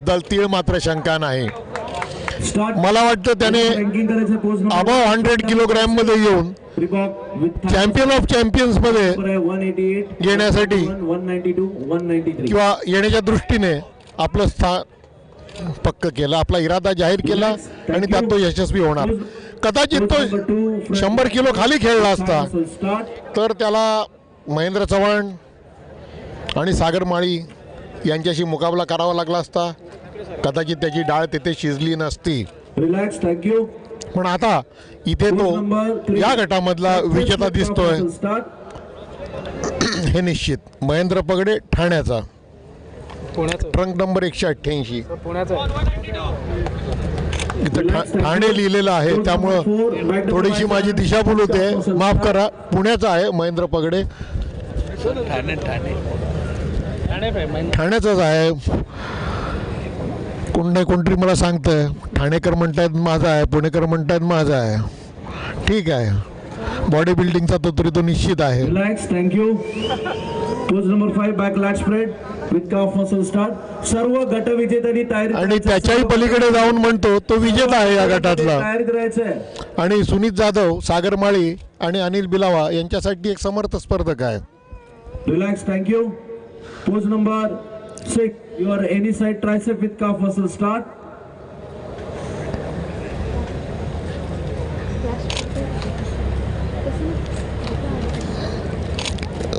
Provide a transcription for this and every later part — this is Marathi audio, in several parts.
दल तीळ मात्र शंका नाही। मला वाटतं त्याने अबव 100 किलोग्रॅम मध्ये येऊन चॅम्पियन ऑफ चॅम्पियन्स मध्ये येण्यासाठी किंवा येण्याच्या दृष्टीने आपलं स्थान पक्क केलं, आपला इरादा जाहीर केला आणि त्यात तो यशस्वी होणार। कदाचित तो 100 किलो खाली खेळला असता तर त्याला महेंद्र चव्हाण आणि सागर माळी यांच्याशी मुकाबला करावा लागला असता, कदाचित त्याची डाळ तिथे शिजली नसती। पण आता इथे तो या गटामधला विजेता दिसतोय हे निश्चित। महेंद्र पगडे ठाण्याचा, ट्रंक नंबर 188 इथं ठाणे लिहिलेलं आहे, त्यामुळं थोडीशी माझी दिशाभूल होते, माफ करा। पुण्याचा आहे महेंद्र पगडे, ठाण्याचाच आहे। कोण नाही कोणतरी मला सांगतंय ठाणेकर म्हणतायत माझा आहे, पुणेकर म्हणतायत माझा आहे, ठीक आहे। बॉडी बिल्डिंगचा तो तरी तो निश्चित आहे। Thank you. Pose number 5 back lat spread with calf muscle start. सर्व गट विजेत्यांनी तयारी आणि त्याच्याही पलीकडे जाऊन म्हणतो तो विजेता आहे या गटातला। तयारी करायचंय आणि सुनीत जाधव, सागर माळी आणि अनिल बिलावा यांच्यासाठी एक समर्थ स्पर्धक आहे। Relax, thank you. Pose number 6 your any side tricep with calf muscle start।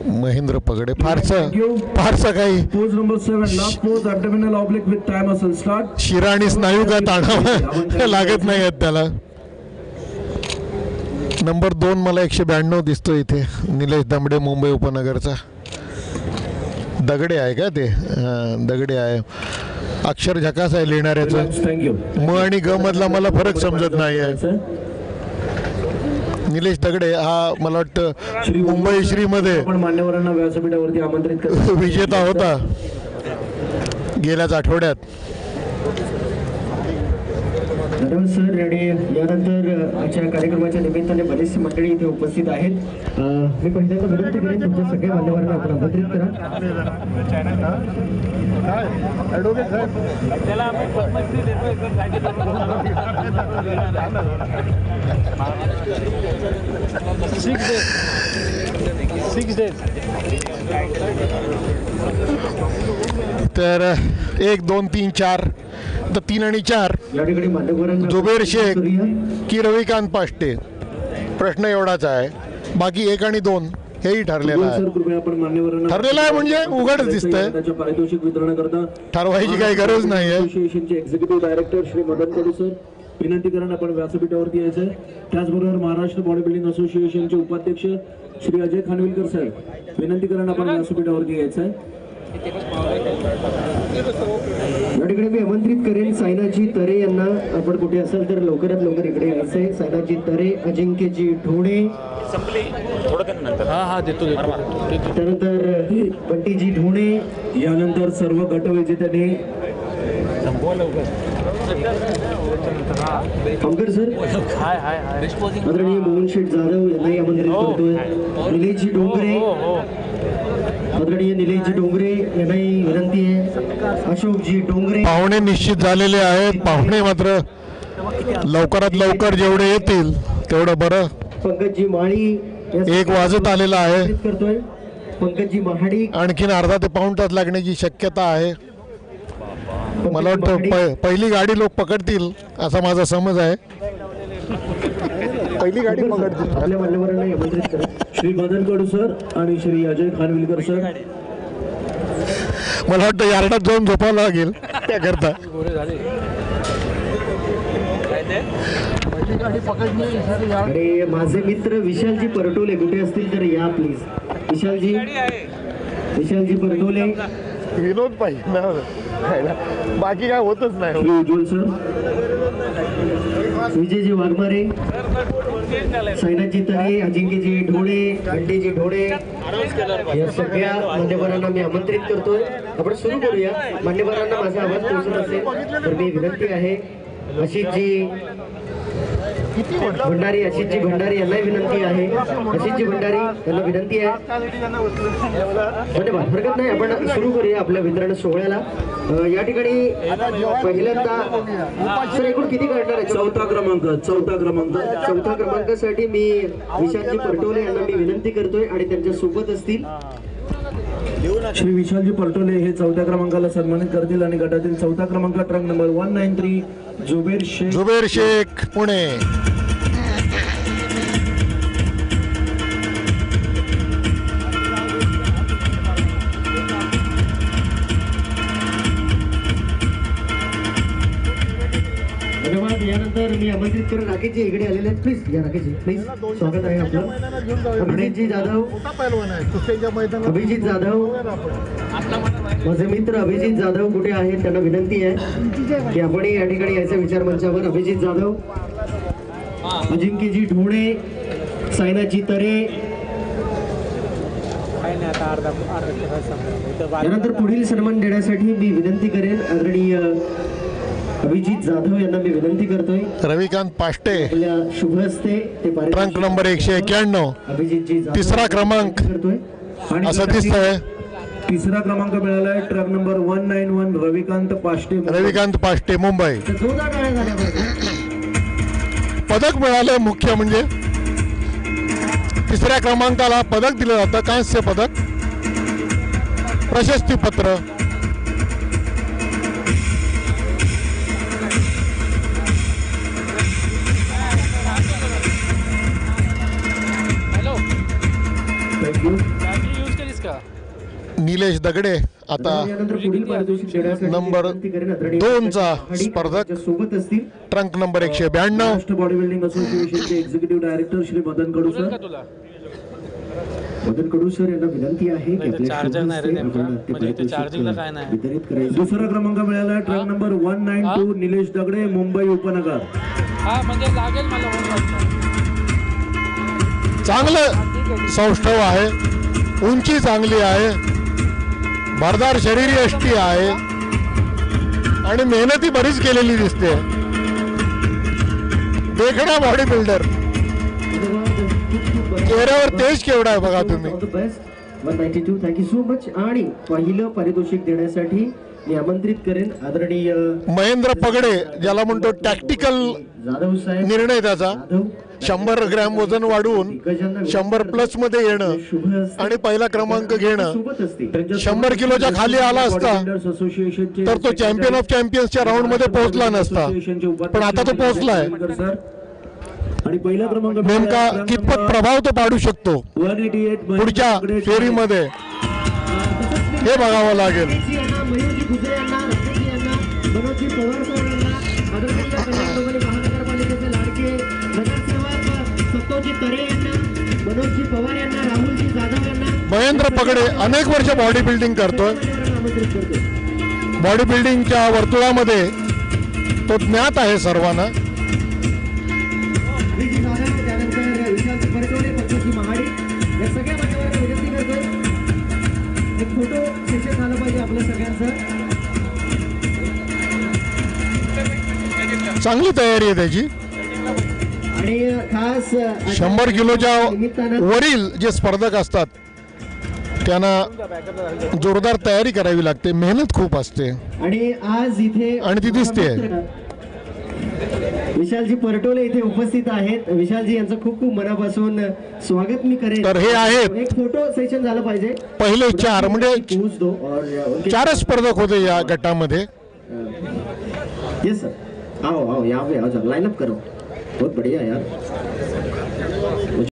Mahendra Pagade फारसं काही। Pose number 7 last pose abdominal oblique with thigh muscle start। शिरा आणि स्नायू का ताणा लागत नाही आहेत त्याला। नंबर 2 मला 192 दिसतो इथे, निलेश दामडे मुंबई उपनगरचा। दगडे आहे का ते? दगडे आहे। अक्षर झकास आहे लिहिणाऱ्याचं, म आणि ग मधला मला फरक समजत नाही आहे। निलेश दगडे हा मला वाटतं मुंबई श्री मध्ये मान्यवरांना व्यासपीठावरती आमंत्रित करतो, विजेता होता गेल्याच आठवड्यात। सर आणि यानंतर आजच्या कार्यक्रमाच्या निमित्ताने बरीचशी मंडळी इथे उपस्थित आहेत। मी पहिल्यांदा विनंती करेन तुमच्या सगळ्या मान्यवरांना आपण आमंत्रित करा। तर 1 2 3 4 तर 3 आणि 4 जुबेर शेख की रविकांत पाष्टे, प्रश्न एवढाच आहे। बाकी 1 आणि 2 हेही ठरलेलं आहे। ठरलेलं आहे म्हणजे उघड दिसतंय, पारितोषिक वितरण करता ठरवायची काही गरज नाही आहे। असोसिएशनचे एक्झिक्युटिव्ह डायरेक्टर श्री मदन कडू सर विनंती करा आपण व्यासपीठावरती यायचं। त्याचबरोबर महाराष्ट्र बॉडी बिल्डिंग असोसिएशनचे उपाध्यक्ष श्री अजय खानविलकर साहेब विनंती करा आपण व्यासपीठावरती यायचं। या ठिकाणी मी आमंत्रित करेन सायनाजी तरे यांना, आपण कुठे असाल तर लवकरात लवकर इकडे यायचंय। सायनाजी तरे, अजिंक्यजी ढोणे, त्यानंतर बंटीजी ढोणे, यानंतर सर्व गटविजेत्यांनी अंकर सर, आदरणीय मोहन शेठ जाधव यांनाही आमंत्रित करतोय। निलेशजी डोंगरे, आदरणीय निलेशजी डोंगरे यांनाही विनंती आहे। अशोकजी डोंगरे, पाहुणे निश्चित झालेले आहेत। पाहुणे मात्र लवकरात लवकर जेवढे येतील तेवढं बरं। पंकजजी माळी 1 वाजत आलेला आहे, करतोय। पंकजजी महाडी, आणखीन अर्धा ते पाऊण तास लागण्याची शक्यता आहे। मला वाटतं पहिली गाडी लोक पकडतील असा माझा समज आहे। पहिली गाडी पकडतील। आपल्या मान्यवरांना आमंत्रित करा, श्री मदन कडू सर आणि श्री अजय खानविलकर सर। मला वाटतं यार्डात जाऊन झोपावं लागेल त्याकरता। आणि माझे मित्र विशालजी परटोले कुठे असतील तर या प्लीज। विशालजी परटोले, विनोद पाहिजे, बाकी काय होतच नाही। श्री उज्ज्वल सर, विजयजी वाघमारे, सायनाजी तरे, अजिंक्यजी ढोळे, घंटेजी ढोळे, या सगळ्या मान्यवरांना मी आमंत्रित करतोय। आपण सुरू करूया। मान्यवरांना माझा आवाज पोहोचत असेल तर मी विनंती आहे। आशिषजी भंडारी आशिषजी भंडारी यांनाही विनंती आहे. आशिषजी भंडारी यांना विनंती आहे. धन्यवाद. हरकत नाही, आपण सुरू करूया आपल्या वितरण सोहळ्याला. या ठिकाणी पहिल्यांदा सर एकूण किती काढणार आहे? चौथा क्रमांकासाठी मी विशालजी परटोले यांना मी विनंती करतोय आणि त्यांच्या सोबत असतील श्री विशालजी पलटोले हे चौथ्या क्रमांकाला सन्मानित करतील आणि गटातील चौथा क्रमांक ट्रक नंबर 193 जुबेर शेख पुणे. धन्यवाद. यानंतर मी आमंत्रित करून राकेशजी इकडे आलेले आहेत. प्लीज या राकेशजी, प्लीज स्वागत आहे आपलं. अभिजितजी जाधव, अभिजित जाधव, माझे मित्र अभिजित जाधव कुठे आहेत? त्यांना विनंती आहे की आपण या ठिकाणी यायचं विचार मंचावर. अभिजित जाधव, अजिंक्यजी ढोणे, सायनाजी तरे. यानंतर पुढील सन्मान देण्यासाठी मी विनंती करेन आदरणीय अभिजित जाधव यांना मी विनंती करतोय. रविकांत पाष्टे आपल्या शुभ हस्ते ते ट्रंक नंबर 191 अभिजितजी तिसरा क्रमांक करतोय. आणि असं दिसतंय. तिसरा क्रमांक मिळाला आहे ट्रक नंबर 191 रविकांत पाष्टे मुंबई. जोरदार टाळ्या झाल्या पाहिजे. पदक मिळालं. मुख्य म्हणजे तिसऱ्या क्रमांकाला पदक दिलं जातं, कांस्य पदक, प्रशस्तीपत्र. निलेश दगडे आता यानंतर पुढील पारितोषिक देण्यासाठी नंबर विनंती करेन आदरणीय 2चा हाडी स्पर्धक त्यांच्या सोबत असतील. Trunk number 192 Maharashtra body building असोसिएशनचे एक्झिक्युटिव्ह डायरेक्टर श्री मदन कडू सर. मदन कडू सर यांना विनंती आहे की आपल्या चार्जर नाही रे शुभ नेमका. हस्ते आपण म्हणजे इथे ते चार्जिंगला काय नाही. वितरित करायचं. दुसरा क्रमांक मिळाला आहे ट्रक नंबर 192 निलेश दगडे मुंबई उपनगर. हा म्हणजे लागेल मला चांगलं सौष्ठव आहे, उंची चांगली आहे, भरदार शरीर यष्टी आहे आणि मेहनती बरीच केलेली दिसते. देखणा बॉडी बिल्डर. चेहऱ्यावर तेज केवढा आहे बघा तुम्ही. 192 थँक्यू सो मच. आणि पहिलं पारितोषिक देण्यासाठी मी आमंत्रित करेन आदरणीय महेंद्र पगडे, ज्याला म्हणतो टॅक्टिकल जाधव साहेब. निर्णय त्याचा. 100 ग्रॅम वजन वाढवून 100 प्लस मध्ये येणं शुभ हस्ते आणि पहिला क्रमांक घेणं. सोबत असतील. 100 किलोच्या खाली आला असता तर तो चॅम्पियन ऑफ चॅम्पियन्सच्या राऊंड मध्ये पोहोचला नसता, पण आता तो पोहोचलाय. आणि पहिला क्रमांक नेमका कितपत प्रभाव तो पाडू शकतो 188 पुढच्या फेरीमध्ये हे बघावं लागेल. मयूरजी गुजरे यांना, रत्नेजी यांना, मनोजजी पवार सर यांना, आदरणीय कल्याण डोंबिवली महानगरपालिकेचे लाडके नगरसेवक सत्तोजी तरे यांना, मनोजजी पवार यांना, राहुलजी जाधव यांना. महेंद्र पगडे अनेक वर्ष बॉडी बिल्डिंग करतोय. आमंत्रित करतो. बॉडी बिल्डिंगच्या वर्तुळामध्ये तो ज्ञात आहे सर्वांना. अभिजित जाधव, त्यानंतर विशालजी परटोले, पंकजी महाडी या सगळ्या मान्यवरांना विनंती करतोय एक फोटो सेशन झालं पाहिजे आपल्या सगळ्यांचं. चांगली तयारी आहे त्याची. आणि खास 100 किलोच्या निमित्तानं वरील जे स्पर्धक असतात त्यांना जोरदार तयारी करावी लागते, मेहनत खूप असते आणि आज इथे आणि ती दिसते. विशालजी परटोले इथे उपस्थित आहेत. विशालजी यांचं खूप खूप मनापासून स्वागत मी करेन. तर हे आहेत एक फोटो सेशन झालं पाहिजे. पहिले 4 म्हणजे पोच दो और 4 स्पर्धक होते या गटामध्ये. यस सर, आओ आओ यहाँ पे आओ, लाइन अप करो. बहुत बढ़िया यार.